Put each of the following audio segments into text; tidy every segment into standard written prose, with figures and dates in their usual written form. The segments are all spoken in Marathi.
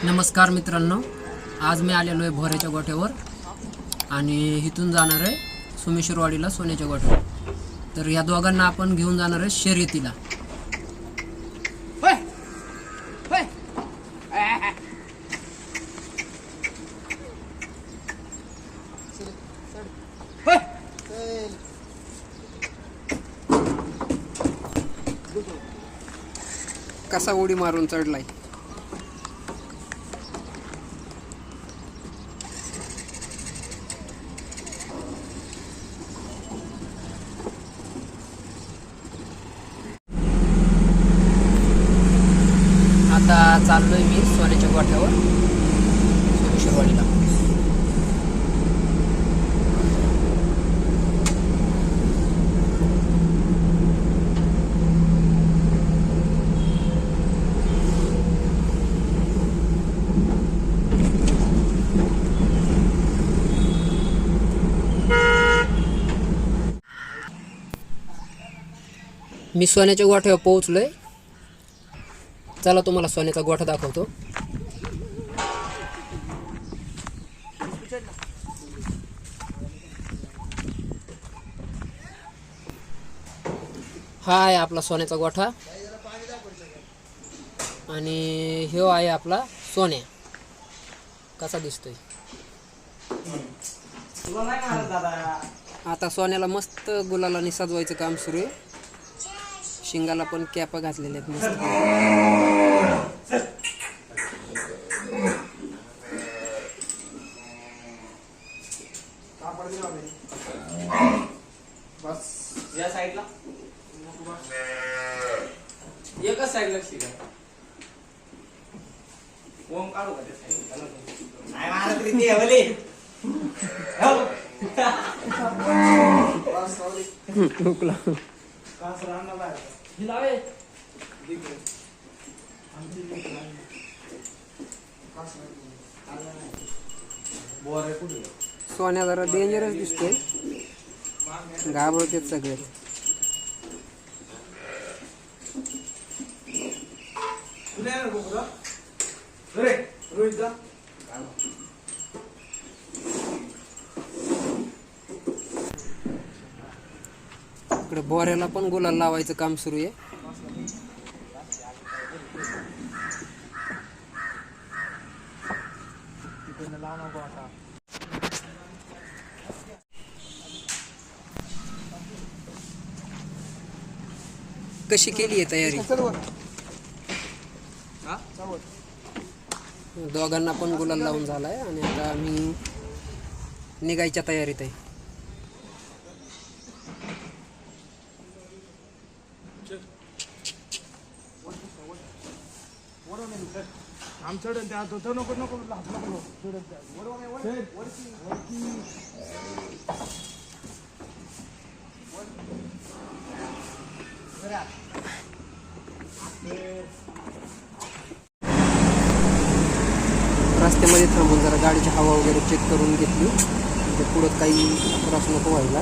नमस्कार मित्रांनो, आज मी आलेलो आहे भोऱ्याच्या गोठ्यावर आणि इथून जाणार आहे सोमेश्वरवाडीला सोन्याच्या गोठ्यावर. तर या दोघांना आपण घेऊन जाणार आहे शर्यतीला. कसा उडी मारून चढलाय. आता चाललोय मी सोन्याच्या गोठ्यावर सोमेश्वरवाडीला. मी सोन्याच्या गोठ्यावर पोहोचलोय. चला तुम्हाला सोन्याचा गोठा दाखवतो. हा आहे आपला सोन्याचा गोठा आणि ह्यो आहे आपला सोन्या. कसा दिसतोय. आता सोन्याला मस्त गुलालाने सजवायचं काम सुरू आहे. शिंगाला पण कॅप घातलेले आहेत मस्त. या साईडला एकच साईडला शिका. ओम काढू का त्या साईडला? नाही मला तरी ते हवले. ठोकला. कास राहणार बाहेर. हिलावे. बोरे कुठे? सोन्या जरा डेंजरस दिसतोय. घाबरतेत सगळे. रोहित जा. इकडे बोऱ्याला पण गुलाल लावायचं काम सुरू आहे. कशी केली आहे तयारी. दोघांना पण गुलाल लावून झालाय आणि आता आम्ही निघायच्या तयारीत आहे. आमच्याकडे त्या तो नको नको नको. रस्त्यामध्ये थांबून जरा गाडीची हवा वगैरे चेक करून घेतली म्हणजे पुढं काही त्रास नको व्हायला.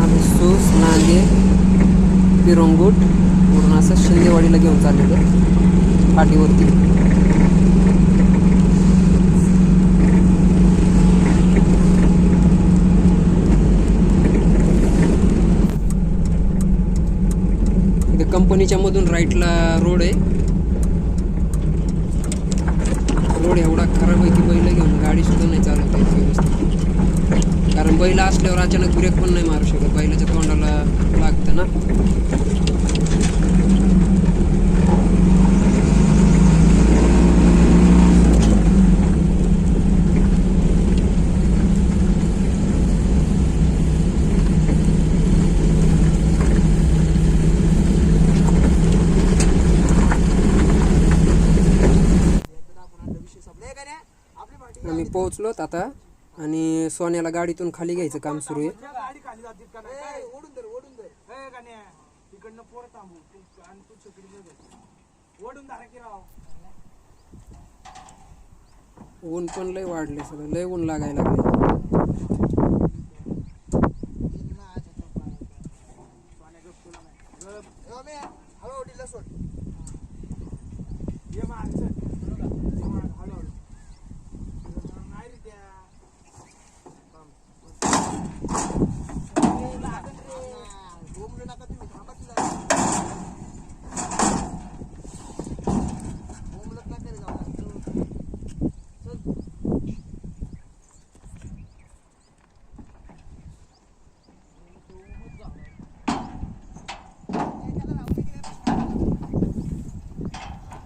आम्ही सूस नांगे पिरंगुट पूर्ण असं शिंदेवाडीला घेऊन चाललेलो पाठीवरती. कंपनीच्या मधून राईटला रोड आहे. रोड एवढा खराब आहे की बैल घेऊन गाडी सुद्धा नाही चालवता येत व्यवस्थित. कारण बैल असल्यावर अचानक ब्रेक पण नाही मारू शकत. बैलाच्या तोंडाला लागतं ना. आम्ही पोहोचलोत आता आणि सोन्याला गाडीतून खाली घ्यायचं काम सुरू आहे. ऊन पण लय वाढले, सगळं लय ऊन लागायला लागले.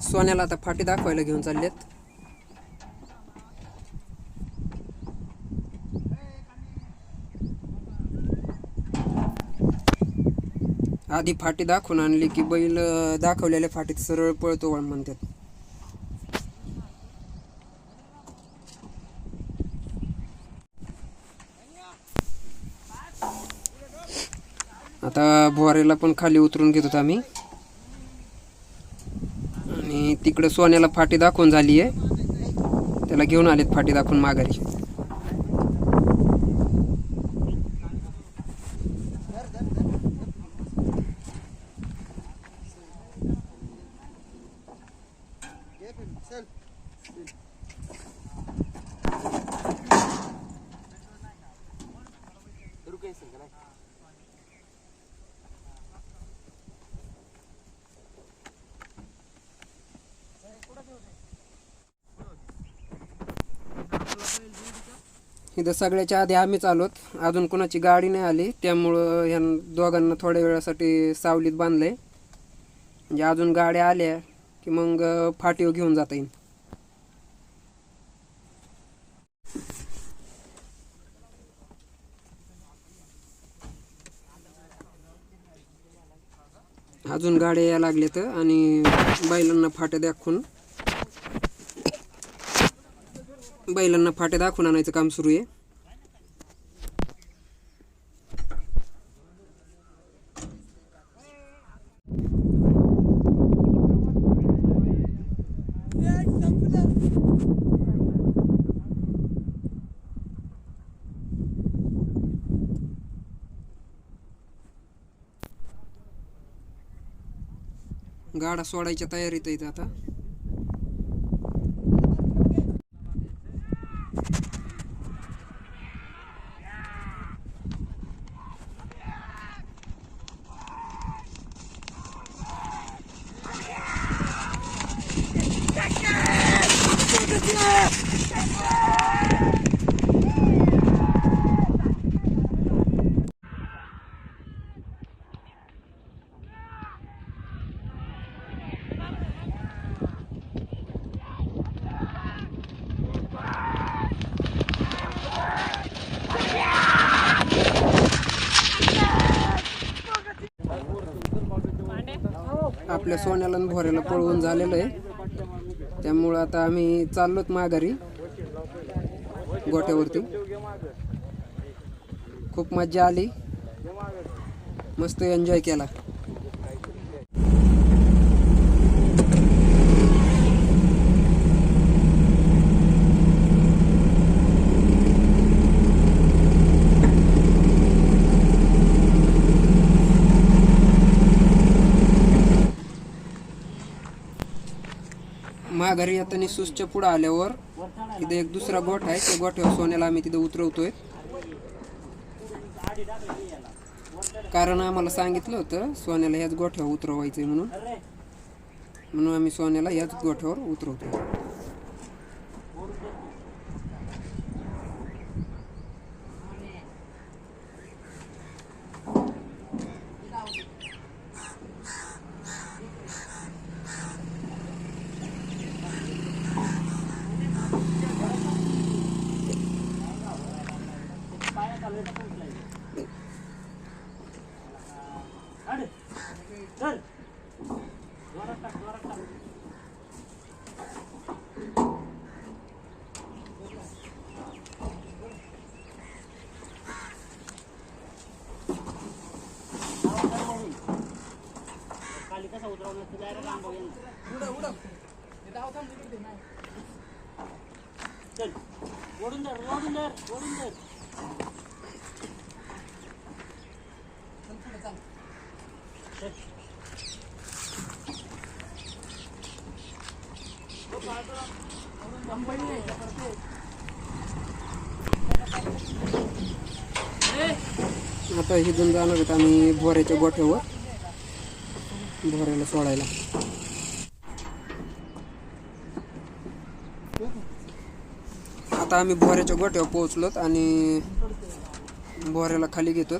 सोन्याला आता फाटी दाखवायला घेऊन चाललेत. आधी फाटी दाखवून आणली की बैल दाखवलेल्या फाटीत सरळ पळतो म्हणतात. आता भोरेला पण खाली उतरून घेतो आम्ही. आणि तिकडे सोन्याला फाटी दाखवून झाली आहे, त्याला घेऊन आलेत फाटी दाखवून माघारी. इथं सगळ्याच्या आधी आम्हीच आलोत, अजून कोणाची गाडी नाही आली, त्यामुळं ह्या दोघांना थोड्या वेळासाठी सावलीत बांधलंय. म्हणजे अजून गाड्या आल्या की मग फाटीवर घेऊन जाता येईल. अजून गाड्या यायला लागल्यात आणि बैलांना फाट्या दाखवून आणायचं काम सुरू आहे. गाडा सोडायच्या तयारीत आहेत आता. आपल्या सोन्याला आणि भोऱ्याला पळवून झालेलं आहे, त्यामुळं आता आम्ही चाललोत माघारी गोठ्यावरती. खूप मज्जा आली, मस्त एन्जॉय केला. माघारी येताना सुसच्या पुढं आल्यावर इथे एक दुसरा गोठा आहे, त्या गोठ्यावर सोन्याला आम्ही तिथे उतरवतोय. कारण आम्हाला सांगितलं होतं सोन्याला ह्याच गोठ्यावर उतरवायचंय म्हणून आम्ही सोन्याला ह्याच गोठ्यावर उतरवतोय. आता इथून जाणार आहेत आम्ही भोऱ्याच्या गोठ्यावर भोऱ्याला सोडायला. आता आम्ही भोऱ्याच्या गोठ्यावर पोहोचलोत आणि भोऱ्याला खाली घेतो.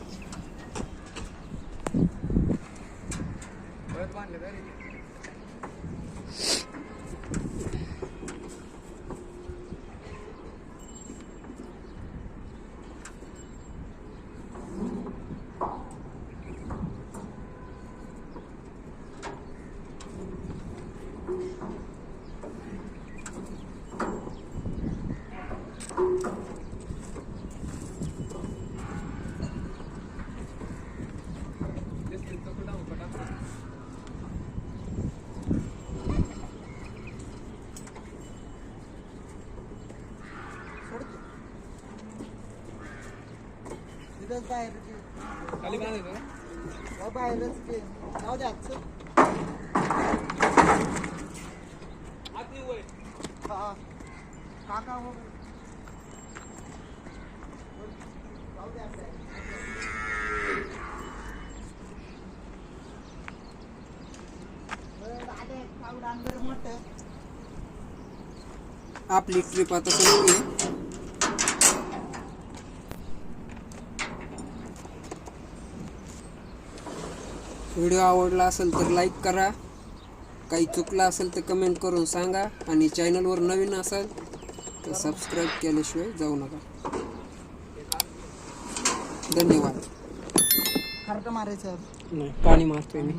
खाली बाहेरच जाऊ द्या काका हो जाऊ द्या आपली ट्रिप आता सुरू आहे. व्हिडिओ आवडला असेल तर लाईक करा, काही चुकलं असेल तर कमेंट करून सांगा आणि चॅनलवर नवीन असाल तर सबस्क्राईब केल्याशिवाय जाऊ नका. धन्यवाद. खर्च मारायचं नाही, पाणी मारतोय मी.